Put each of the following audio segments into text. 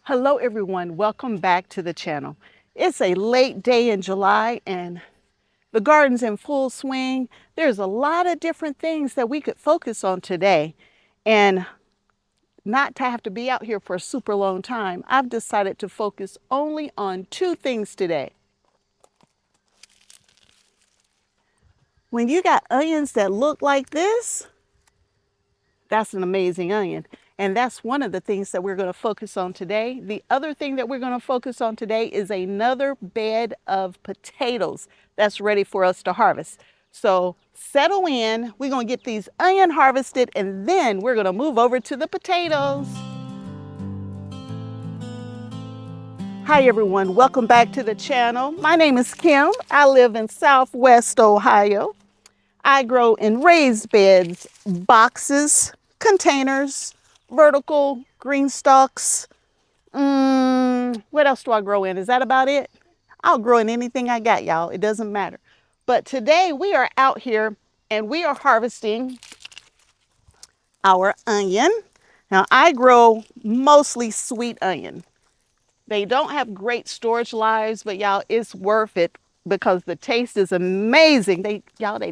Hello everyone, welcome back to the channel. It's a late day in July and the garden's in full swing. There's a lot of different things that we could focus on today, and not to have to be out here for a super long time, I've decided to focus only on two things today. When you got onions that look like this, that's an amazing onion. And that's one of the things that we're going to focus on today. The other thing that we're going to focus on today is another bed of potatoes that's ready for us to harvest. So settle in, we're going to get these onion harvested, and then we're going to move over to the potatoes. Hi everyone, welcome back to the channel. My name is Kim. I live in Southwest Ohio. I grow in raised beds, boxes, containers, vertical, GreenStalks. What else do I grow in? Is that about it? I'll grow in anything I got, y'all. It doesn't matter. But today we are out here and we are harvesting our onion. Now I grow mostly sweet onion. They don't have great storage lives, but y'all, it's worth it because the taste is amazing. They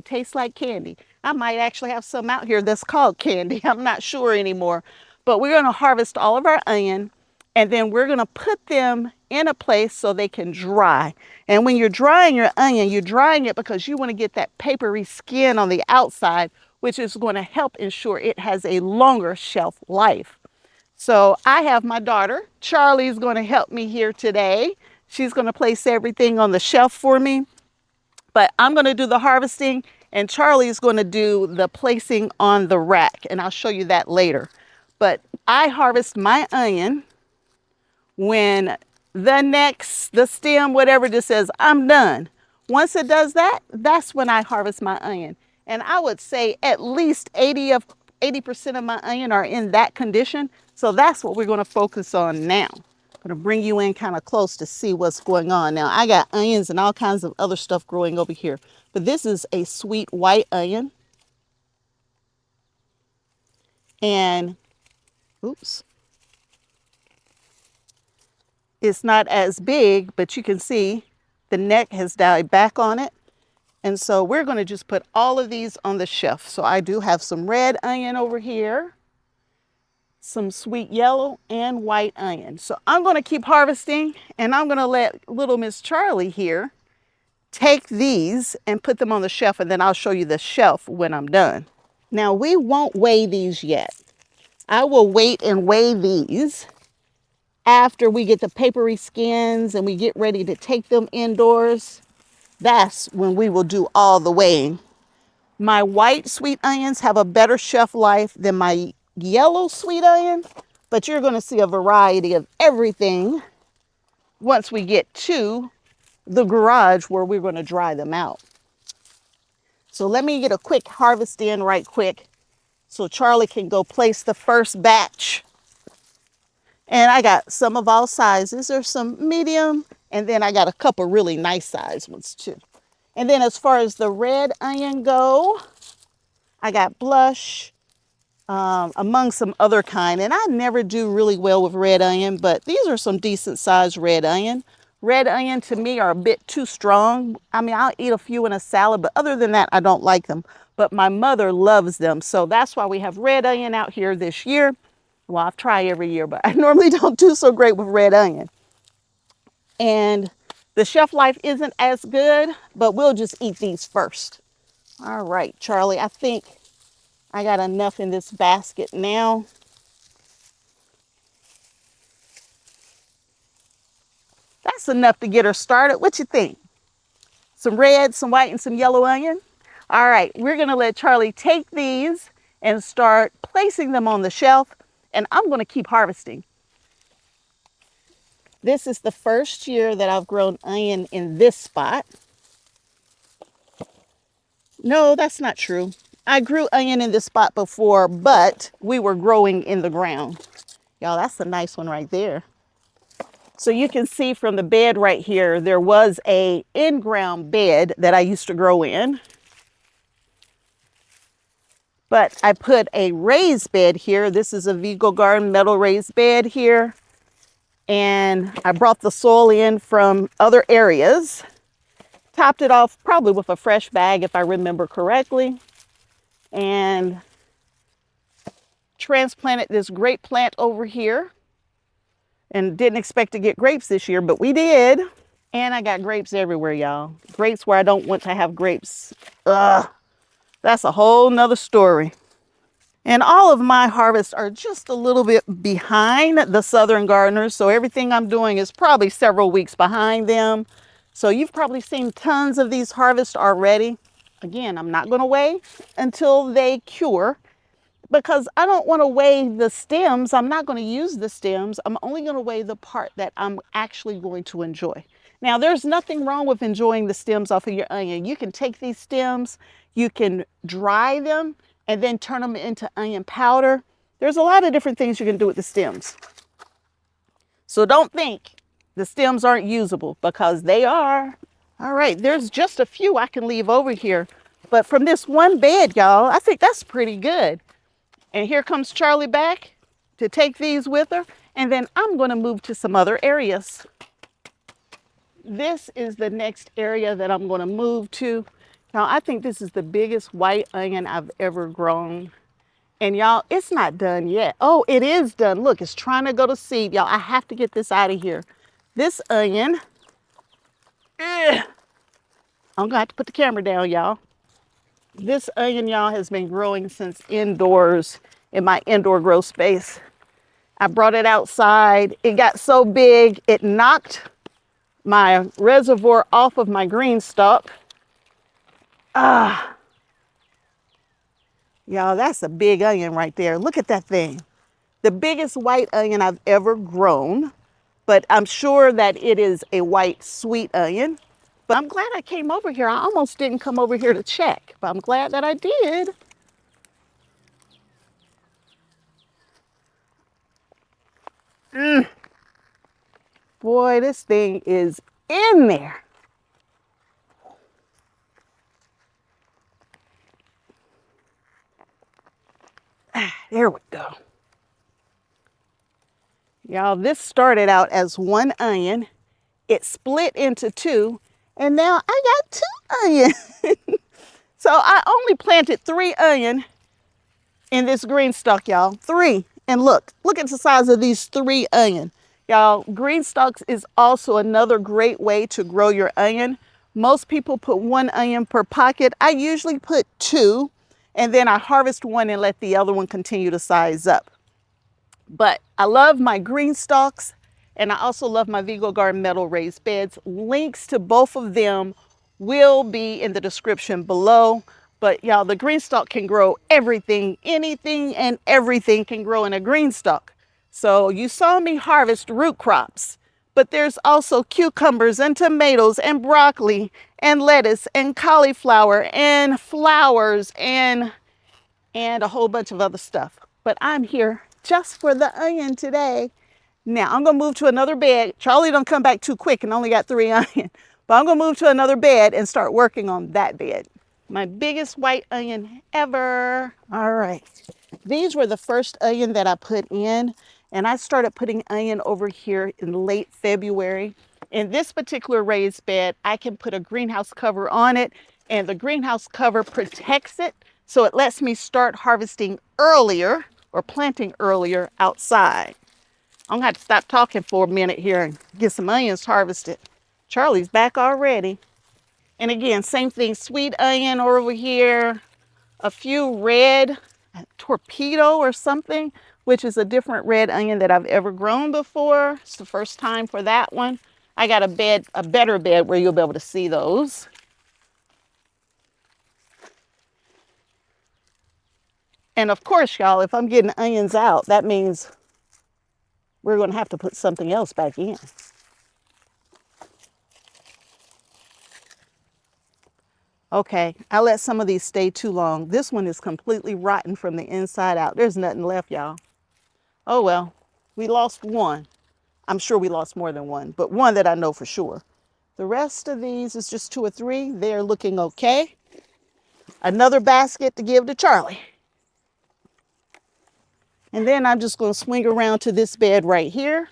taste like candy. I might actually have some out here that's called candy. I'm not sure anymore. But we're going to harvest all of our onion, and then we're going to put them in a place so they can dry. And when you're drying your onion, you're drying it because you want to get that papery skin on the outside, which is going to help ensure it has a longer shelf life. So I have my daughter, Charlie's going to help me here today. She's going to place everything on the shelf for me, but I'm going to do the harvesting and Charlie's going to do the placing on the rack, and I'll show you that later. But I harvest my onion when the stem, whatever, just says I'm done. Once it does that, that's when I harvest my onion. And I would say at least 80% of my onion are in that condition. So that's what we're going to focus on now. I'm going to bring you in kind of close to see what's going on. Now I got onions and all kinds of other stuff growing over here, but this is a sweet white onion. And oops, it's not as big, but you can see the neck has died back on it. And so we're going to just put all of these on the shelf. So I do have some red onion over here, some sweet yellow and white onion. So I'm going to keep harvesting, and I'm going to let little Miss Charlie here take these and put them on the shelf, and then I'll show you the shelf when I'm done. Now we won't weigh these yet. I will wait and weigh these after we get the papery skins and we get ready to take them indoors. That's when we will do all the weighing. My white sweet onions have a better shelf life than my yellow sweet onion, but you're going to see a variety of everything once we get to the garage where we're going to dry them out. So let me get a quick harvest in right quick so Charlie can go place the first batch. And I got some of all sizes. There's some medium, and then I got a couple really nice size ones too. And then as far as the red onion go, I got blush, among some other kind. And I never do really well with red onion, but these are some decent sized red onion. Red onion to me are a bit too strong. I mean, I'll eat a few in a salad, but other than that, I don't like them. But my mother loves them. So that's why we have red onion out here this year. Well, I've tried every year, but I normally don't do so great with red onion. And the shelf life isn't as good, but we'll just eat these first. All right, Charlie, I think I got enough in this basket now. That's enough to get her started. What you think? Some red, some white, and some yellow onion? All right, we're going to let Charlie take these and start placing them on the shelf, and I'm going to keep harvesting. This is the first year that I've grown onion in this spot. No, that's not true. I grew onion in this spot before, but we were growing in the ground. Y'all, that's a nice one right there. So you can see from the bed right here, there was a in-ground bed that I used to grow in. But I put a raised bed here. This is a Vego garden metal raised bed here. And I brought the soil in from other areas, topped it off probably with a fresh bag if I remember correctly, and transplanted this grape plant over here. And didn't expect to get grapes this year, but we did. And I got grapes everywhere, y'all. Grapes where I don't want to have grapes. Ugh, that's a whole nother story. And all of my harvests are just a little bit behind the Southern gardeners. So everything I'm doing is probably several weeks behind them. So you've probably seen tons of these harvests already. Again, I'm not going to wait until they cure because I don't want to weigh the stems. I'm not going to use the stems. I'm only going to weigh the part that I'm actually going to enjoy. Now, there's nothing wrong with enjoying the stems off of your onion. You can take these stems, you can dry them, and then turn them into onion powder. There's a lot of different things you can do with the stems. So don't think the stems aren't usable because they are. All right, there's just a few I can leave over here. But from this one bed, y'all, I think that's pretty good. And here comes Charlie back to take these with her. And then I'm going to move to some other areas. This is the next area that I'm going to move to. Now, I think this is the biggest white onion I've ever grown. And y'all, it's not done yet. Oh, it is done. Look, it's trying to go to seed. Y'all, I have to get this out of here. This onion, I'm going to have to put the camera down, y'all. This onion, y'all, has been growing since indoors in my indoor grow space. I brought it outside. It got so big, it knocked my reservoir off of my GreenStalk. Y'all, that's a big onion right there. Look at that thing. The biggest white onion I've ever grown, but I'm sure that it is a white sweet onion. But I'm glad I came over here. I almost didn't come over here to check, but I'm glad that I did. Boy, this thing is in there. There we go. Y'all, this started out as one onion. It split into two, and now I got two onions. So I only planted 3 onion in this GreenStalk, y'all. 3. And look at the size of these 3 onion. Y'all, GreenStalks is also another great way to grow your onion. Most people put 1 onion per pocket. I usually put 2, and then I harvest 1 and let the other one continue to size up. But I love my GreenStalks, and I also love my Vego Garden Metal raised beds. Links to both of them will be in the description below. But y'all, the GreenStalk can grow everything. Anything and everything can grow in a GreenStalk. So you saw me harvest root crops, but there's also cucumbers and tomatoes and broccoli and lettuce and cauliflower and flowers and a whole bunch of other stuff. But I'm here just for the onion today. Now I'm gonna move to another bed. Charlie don't come back too quick and only got 3 onion. But I'm gonna move to another bed and start working on that bed. My biggest white onion ever. All right. These were the first onion that I put in, and I started putting onion over here in late February. In this particular raised bed, I can put a greenhouse cover on it, and the greenhouse cover protects it, so it lets me start harvesting earlier or planting earlier outside. I'm gonna have to stop talking for a minute here and get some onions harvested. Charlie's back already. And again, same thing, sweet onion over here, a few red torpedo or something, which is a different red onion that I've ever grown before. It's the first time for that one. I got a better bed where you'll be able to see those. And of course, y'all, if I'm getting onions out, that means we're going to have to put something else back in. Okay, I let some of these stay too long. This one is completely rotten from the inside out. There's nothing left, y'all. Oh well, we lost 1. I'm sure we lost more than 1, but 1 that I know for sure. The rest of these is just 2 or 3. They're looking okay. Another basket to give to Charlie. And then I'm just going to swing around to this bed right here.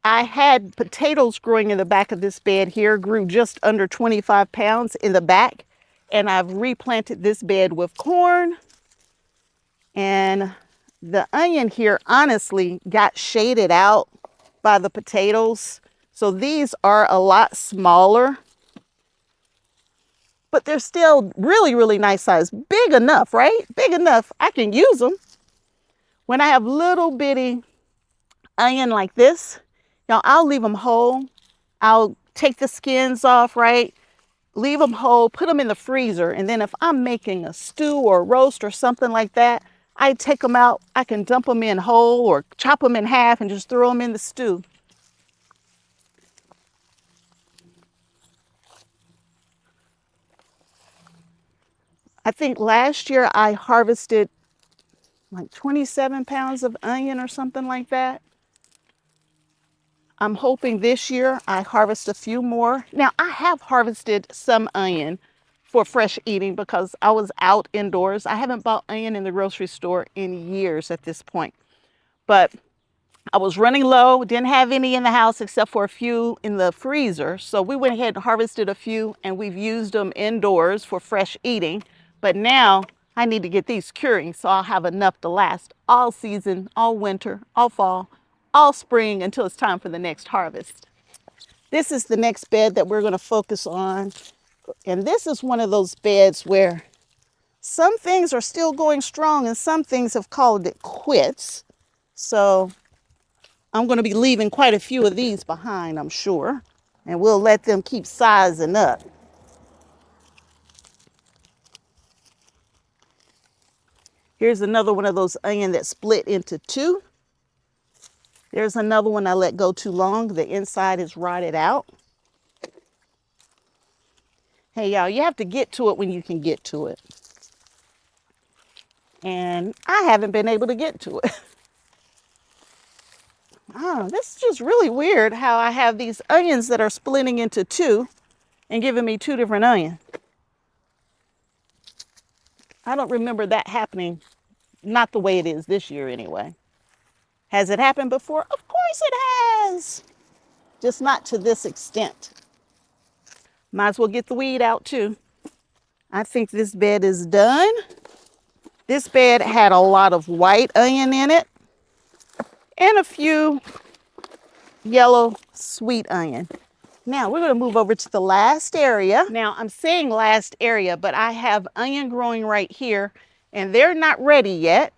I had potatoes growing in the back of this bed here, grew just under 25 pounds in the back. And I've replanted this bed with corn. And the onion here honestly got shaded out by the potatoes. So these are a lot smaller, but they're still really, really nice size. Big enough, right? Big enough I can use them. When I have little bitty onion like this, I'll leave them whole. I'll take the skins off, right? Leave them whole, put them in the freezer. And then if I'm making a stew or a roast or something like that, I take them out. I can dump them in whole or chop them in half and just throw them in the stew. I think last year I harvested like 27 pounds of onion or something like that. I'm hoping this year I harvest a few more. Now, I have harvested some onion for fresh eating because I was out indoors. I haven't bought onion in the grocery store in years at this point. But I was running low, didn't have any in the house except for a few in the freezer. So we went ahead and harvested a few and we've used them indoors for fresh eating. But now I need to get these curing so I'll have enough to last all season, all winter, all fall, all spring until it's time for the next harvest. This is the next bed that we're going to focus on. And this is one of those beds where some things are still going strong and some things have called it quits. So I'm going to be leaving quite a few of these behind, I'm sure. And we'll let them keep sizing up. Here's another one of those onion that split into two. There's another one I let go too long. The inside is rotted out. Hey, y'all, you have to get to it when you can get to it. And I haven't been able to get to it. Oh, this is just really weird how I have these onions that are splitting into two and giving me two different onions. I don't remember that happening, not the way it is this year anyway. Has it happened before? Of course it has. Just not to this extent. Might as well get the weed out too. I think this bed is done. This bed had a lot of white onion in it and a few yellow sweet onion. Now we're going to move over to the last area. Now I'm saying last area, but I have onion growing right here and they're not ready yet.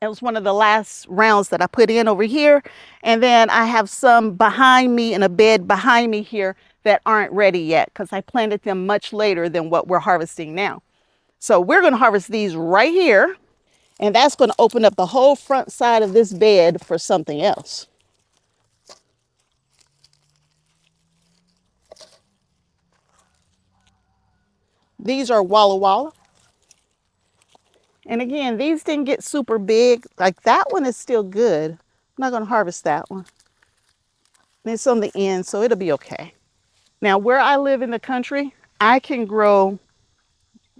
It was one of the last rounds that I put in over here. And then I have some behind me in a bed behind me here that aren't ready yet because I planted them much later than what we're harvesting now. So we're going to harvest these right here. And that's going to open up the whole front side of this bed for something else. These are Walla Walla. And again, these didn't get super big. Like that one is still good. I'm not going to harvest that one. It's on the end, so it'll be okay. Now, where I live in the country, I can grow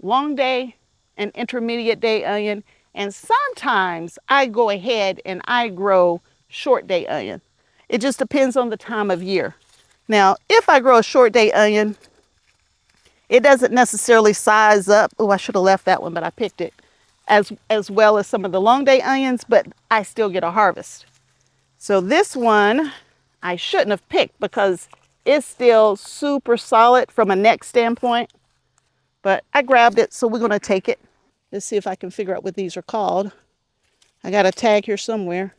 long day and intermediate day onion. And sometimes I go ahead and I grow short day onion. It just depends on the time of year. Now, if I grow a short day onion, it doesn't necessarily size up. Oh, I should have left that one, but I picked it as well as some of the long day onions, but I still get a harvest. So this one I shouldn't have picked because it's still super solid from a neck standpoint, but I grabbed it, so we're going to take it. Let's see if I can figure out what these are called. I got a tag here somewhere.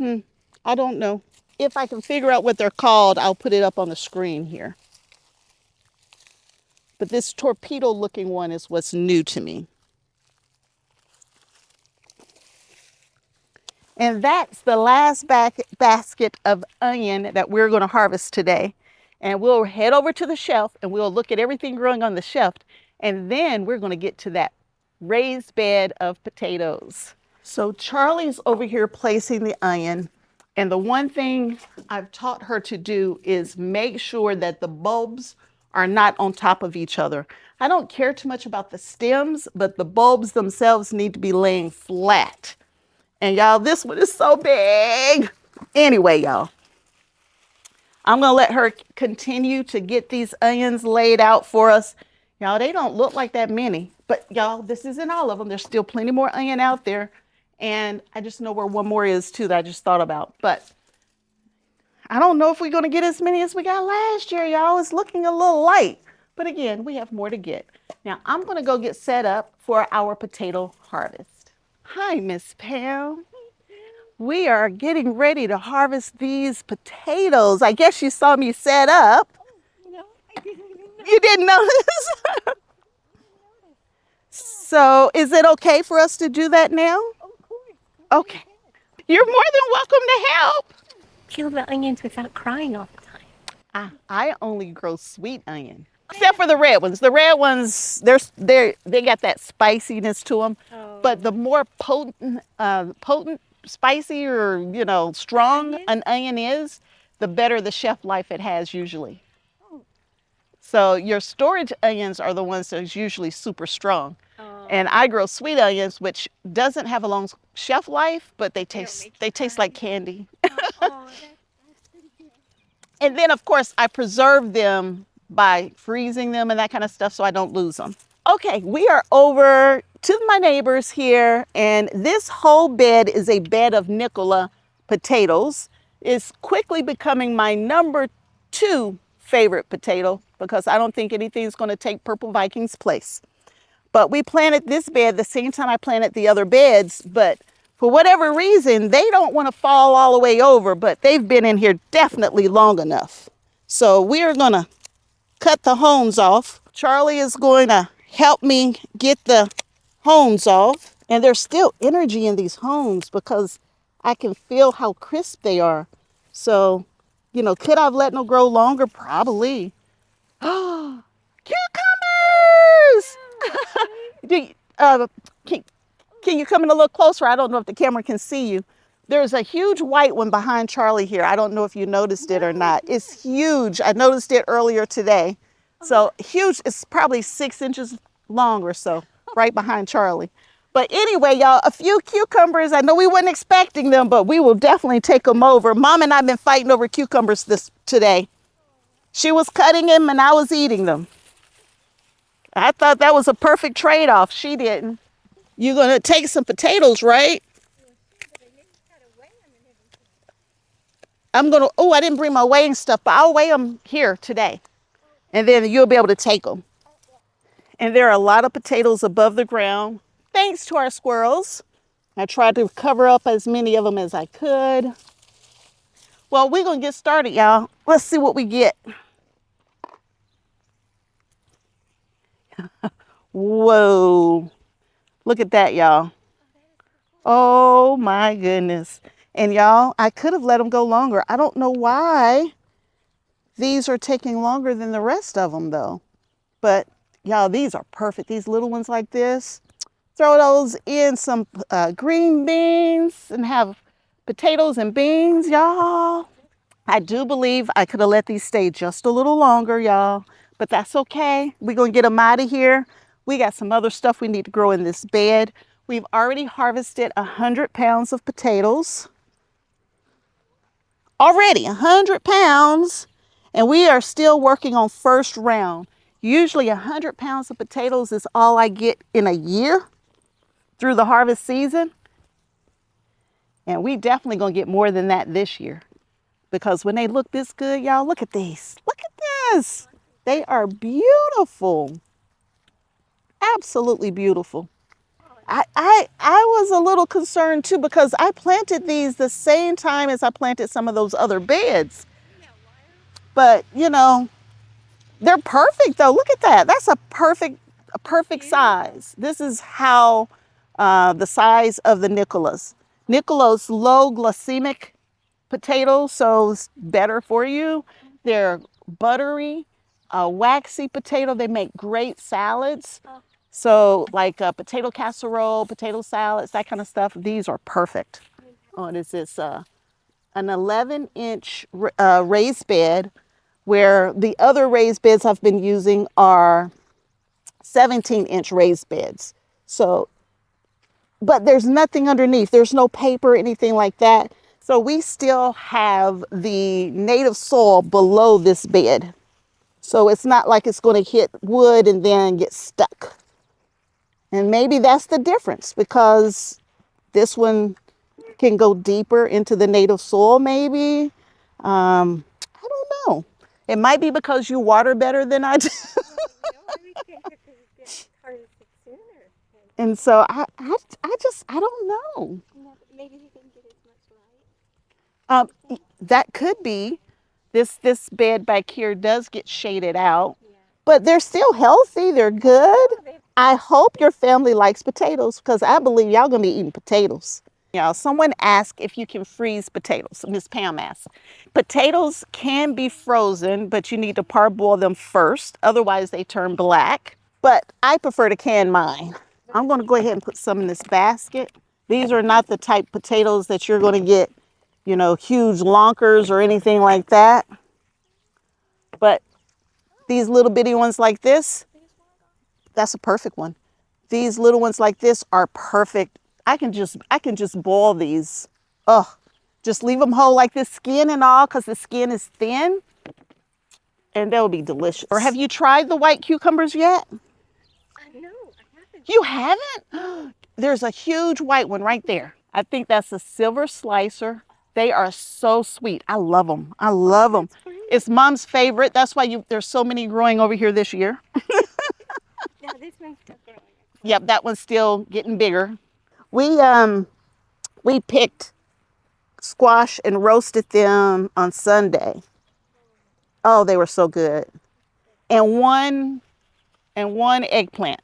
I don't know. If I can figure out what they're called, I'll put it up on the screen here. But this torpedo looking one is what's new to me. And that's the last basket of onion that we're going to harvest today. And we'll head over to the shelf and we'll look at everything growing on the shelf. And then we're going to get to that raised bed of potatoes. So Charlie's over here placing the onion. And the one thing I've taught her to do is make sure that the bulbs are not on top of each other. I don't care too much about the stems, but the bulbs themselves need to be laying flat. And y'all, this one is so big. Anyway, y'all, I'm going to let her continue to get these onions laid out for us. Y'all, they don't look like that many, but y'all, this isn't all of them. There's still plenty more onion out there. And I just know where one more is too that I just thought about. But I don't know if we're going to get as many as we got last year, y'all. It's looking a little light. But again, we have more to get. Now, I'm going to go get set up for our potato harvest. Hi, Miss Pam. We are getting ready to harvest these potatoes. I guess you saw me set up. No, I didn't even know. You didn't notice? So, is it okay for us to do that now? Of course. Okay. You're more than welcome to help. Peel the onions without crying all the time. I only grow sweet onion, except for the red ones. The red ones, they got that spiciness to them. Oh. But the more potent, spicy or strong an onion is, the better the shelf life it has usually. Oh. So your storage onions are the ones that's usually super strong. Oh. And I grow sweet onions, which doesn't have a long shelf life, but they taste like candy. Oh, that's pretty good. And then, of course, I preserve them by freezing them and that kind of stuff so I don't lose them. Okay, we are over to my neighbors here, and this whole bed is a bed of Nicola potatoes. It's quickly becoming my number 2 favorite potato because I don't think anything's going to take Purple Viking's place. But we planted this bed the same time I planted the other beds, but for whatever reason, they don't want to fall all the way over, but they've been in here definitely long enough. So we are going to cut the hones off. Charlie is going to help me get the hones off. And there's still energy in these hones because I can feel how crisp they are. So, could I have let them grow longer? Probably. Oh, cucumbers! Can you come in a little closer? I don't know if the camera can see you. There's a huge white one behind Charlie here. I don't know if you noticed it or not. It's huge. I noticed it earlier today. So huge, it's probably 6 inches long or so, right behind Charlie. But anyway, y'all, a few cucumbers. I know we weren't expecting them, but we will definitely take them over. Mom and I have been fighting over cucumbers today. She was cutting them and I was eating them. I thought that was a perfect trade-off. She didn't. You're going to take some potatoes, right? I didn't bring my weighing stuff, but I'll weigh them here today. And then you'll be able to take them. And there are a lot of potatoes above the ground, thanks to our squirrels. I tried to cover up as many of them as I could. Well, we're going to get started, y'all. Let's see what we get. Whoa. Look at that, y'all. Oh my goodness. And y'all, I could have let them go longer. I don't know why these are taking longer than the rest of them though. But y'all, these are perfect. These little ones like this, throw those in some green beans and have potatoes and beans, y'all. I do believe I could have let these stay just a little longer, y'all, but that's okay. We're going to get them out of here. We got some other stuff we need to grow in this bed. We've already harvested 100 pounds of potatoes. Already 100 pounds, and we are still working on first round. Usually 100 pounds of potatoes is all I get in a year through the harvest season. And we definitely going to get more than that this year. Because when they look this good, y'all, look at these. Look at this. They are beautiful. Absolutely beautiful. I was a little concerned too because I planted these the same time as I planted some of those other beds. But, they're perfect though. Look at that. That's a perfect size. This is how the size of the Nicolas. Nicola's low glycemic potatoes, so it's better for you. They're buttery, waxy potato. They make great salads. So like potato casserole, potato salads, that kind of stuff. These are perfect. Oh, this is an 11-inch raised bed where the other raised beds I've been using are 17-inch raised beds. So, but there's nothing underneath. There's no paper, anything like that. So we still have the native soil below this bed. So it's not like it's going to hit wood and then get stuck. And maybe that's the difference because this one can go deeper into the native soil maybe. I don't know. It might be because you water better than I do. I would think it could have been harvested sooner. And so I don't know. Maybe they didn't get as much That could be. This bed back here does get shaded out, light. Yeah. but they're still healthy. They're good. I hope your family likes potatoes because I believe y'all gonna be eating potatoes. Y'all, someone asked if you can freeze potatoes. Miss Pam asked. Potatoes can be frozen, but you need to parboil them first. Otherwise, they turn black. But I prefer to can mine. I'm going to go ahead and put some in this basket. These are not the type potatoes that you're going to get, huge lonkers or anything like that. But these little bitty ones like this, that's a perfect one. These little ones like this are perfect. I can just boil these. Oh, just leave them whole like this skin and all because the skin is thin and they'll be delicious. Or have you tried the white cucumbers yet? No, I haven't. You haven't? There's a huge white one right there. I think that's a silver slicer. They are so sweet. I love them. I love them. It's Mom's favorite. That's why there's so many growing over here this year. Now this one's still growing. Yep, that one's still getting bigger. We picked squash and roasted them on Sunday. Oh, they were so good. And one eggplant.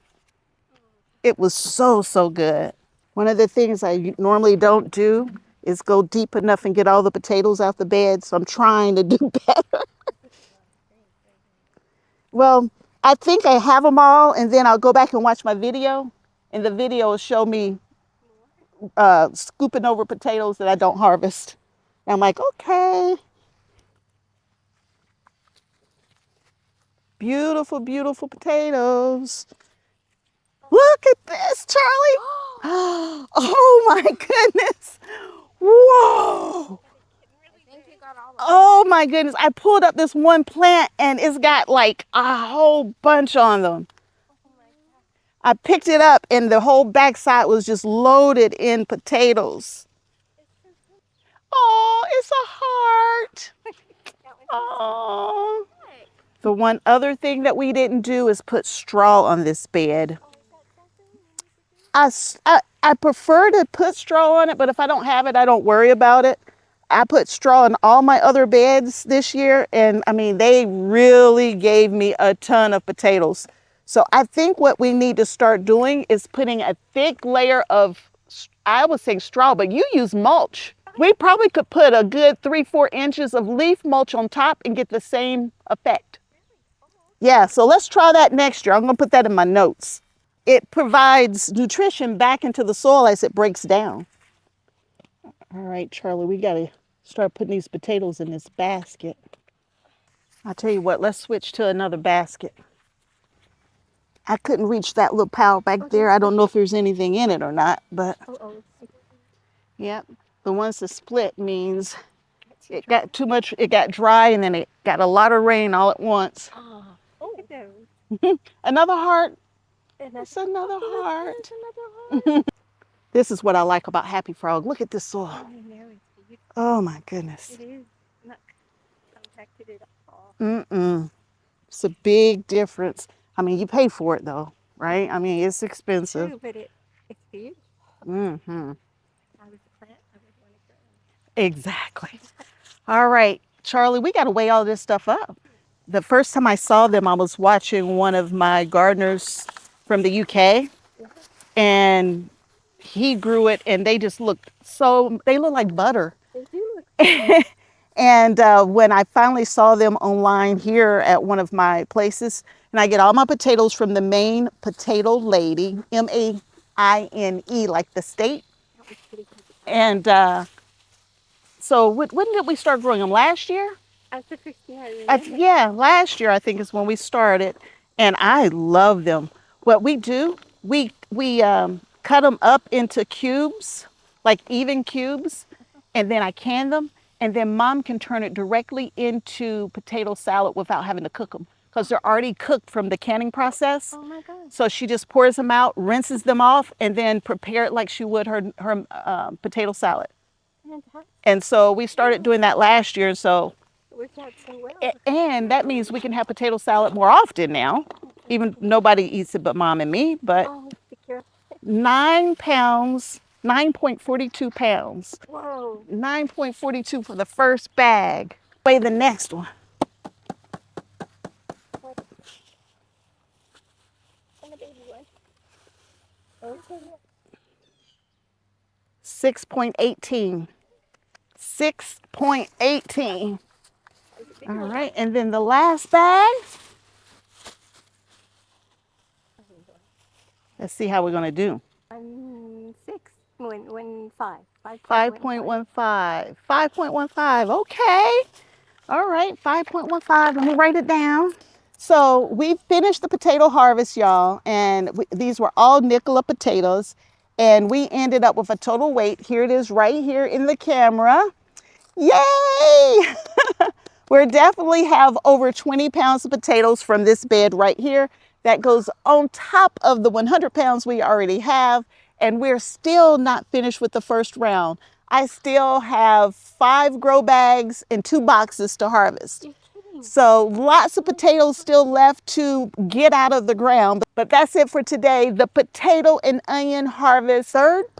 It was so good. One of the things I normally don't do is go deep enough and get all the potatoes out the bed, so I'm trying to do better. Well, I think I have them all, and then I'll go back and watch my video, and the video will show me scooping over potatoes that I don't harvest. And I'm like, okay. Beautiful, beautiful potatoes. Look at this, Charlie. Oh my goodness. Whoa. Oh my goodness. I pulled up this one plant and it's got like a whole bunch on them. I picked it up and the whole backside was just loaded in potatoes. Oh, it's a heart. Oh. The one other thing that we didn't do is put straw on this bed. I prefer to put straw on it, but if I don't have it, I don't worry about it. I put straw in all my other beds this year, and I mean, they really gave me a ton of potatoes. So I think what we need to start doing is putting a thick layer of, I would say straw, but you use mulch. We probably could put a good 3-4 inches of leaf mulch on top and get the same effect. Yeah, so let's try that next year. I'm gonna put that in my notes. It provides nutrition back into the soil as it breaks down. All right, Charlie, we gotta start putting these potatoes in this basket. I'll tell you what, let's switch to another basket. I couldn't reach that little pile back there. I don't know if there's anything in it or not, but yep. The ones that split means it got too much, it got dry and then it got a lot of rain all at once. Another heart. It's another heart. This is what I like about Happy Frog. Look at this soil. Oh my goodness. It is not compacted at all. Mm-mm. It's a big difference. I mean, you pay for it though, right? I mean, it's expensive. True, but it's beautiful. Mm-hmm. I was a plant, I would want to grow. Exactly. All right, Charlie, we got to weigh all this stuff up. The first time I saw them, I was watching one of my gardeners from the UK, and he grew it, and they just looked they look like butter. They do look And when I finally saw them online here at one of my places, and I get all my potatoes from the Maine Potato Lady, Maine, like the state. And so when did we start growing them? Last year? That's the first year I remember. Yeah, last year I think is when we started, and I love them. What we do, we cut them up into cubes, like even cubes, and then I can them, and then mom can turn it directly into potato salad without having to cook them because they're already cooked from the canning process. Oh my God. So she just pours them out, rinses them off, and then prepare it like she would her potato salad. Fantastic. And so we started doing that last year. So, It worked out so well. and that means we can have potato salad more often now. Even nobody eats it but mom and me. But Oh, be careful. 9 pounds, 9.42 pounds. Whoa. 9.42 for the first bag. Weigh the next one. What? And the baby one. Okay. 6.18. 6.18. All right, and then the last bag. Let's see how we're going to do. 5.15. 5.15. 5.15. Okay. All right, 5.15. Let me write it down. So we finished the potato harvest, y'all, and these were all Nicola potatoes, and we ended up with a total weight. Here it is right here in the camera. Yay! We definitely have over 20 pounds of potatoes from this bed right here. That goes on top of the 100 pounds we already have, and we're still not finished with the first round. I still have 5 grow bags and 2 boxes to harvest. So lots of potatoes still left to get out of the ground. But that's it for today. The potato and onion harvest. Fourth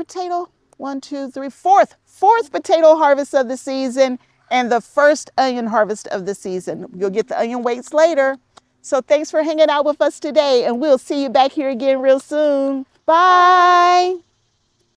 potato harvest of the season and the first onion harvest of the season. You'll get the onion weights later. So thanks for hanging out with us today, and we'll see you back here again real soon. Bye.